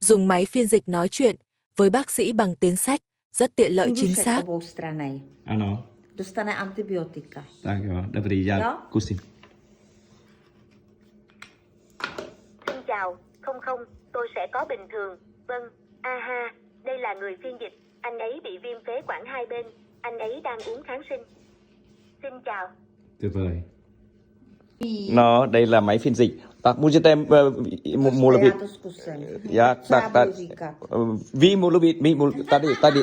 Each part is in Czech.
Dùng máy phiên dịch nói chuyện với bác sĩ bằng tiếng sách rất tiện lợi chính Průdušek xác. oboustrannej. Ano, Dostane antibiotika. tak jo, dobrý, já Jo? kusím. Xin chào, không không, tôi sẽ có bình thường. Vâng, aha, đây là người phiên dịch. Anh ấy bị viêm phế quản hai bên. Anh ấy đang uống kháng sinh. Xin chào. Tuyệt vời. No, đây là máy phiên dịch. Tak můžete mluvit. Já to zkusím. Já Co já tak budu tak. říkat? Vy mluvit, tady.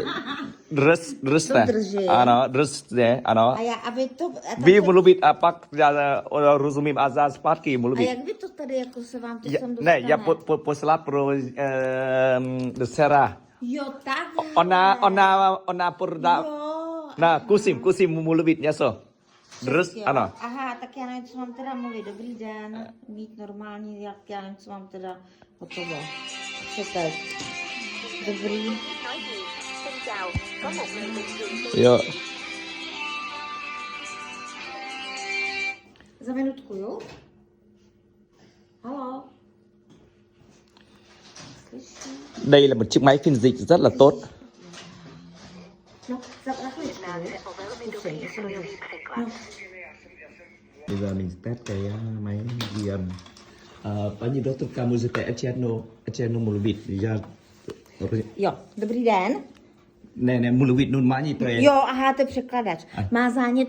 Držte. držím. Ano, držte, ano. A vy to... Vy mluvit a pak já rozumím a za zpátky A mluvit. jak vy to tady, jako se vám to Ja, sem dostane? ne, já poslat pro dcera. Jo, takhle. Ona prodá. Jo. Na, kusím mluvit něco. Drž, Jo. ano. Aha, tak já nevím, co mám teda mluvit. Dobrý den, mít normální, jak já nevím, co mám teda hotovo. Co teď? Dobrý. Nói gì? Xin chào, có một người bình thường tôi... Jo. Za minutku, jo? Halo? Slyším? Đây là một chiếc máy phiên dịch rất là tốt. No, za chvíličku, jo? Zkusím, to jsem říct. No. Bây giờ mình test cái máy ghi âm. Paní doktorka, můžete ještě jednou mluvit. Jo, dobrý den. Ne, mluvit normálně, to je... Jo, aha, to je překladač. Má zánět